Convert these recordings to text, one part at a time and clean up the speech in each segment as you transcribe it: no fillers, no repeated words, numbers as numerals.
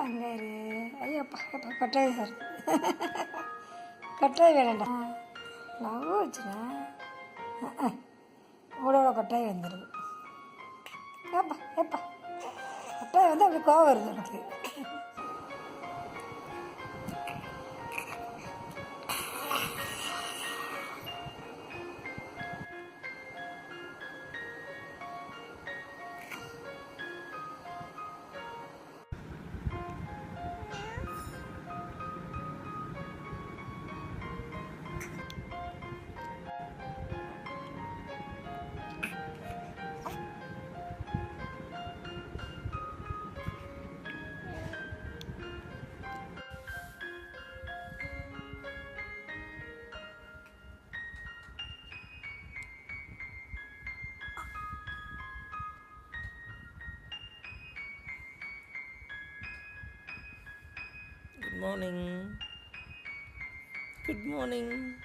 அங்கே இரு. ஐயோப்பா எப்பா கொட்டாய் சார் கொட்டாய் வேணாண்டா லவ் வச்சுனா உங்களோட கொட்டாய் வந்துடுது. ஏப்பா ஏப்பா கொட்டாய் வந்து அப்படி கோவம் வருது எனக்கு. Good morning. Good morning.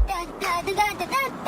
Da da da da da.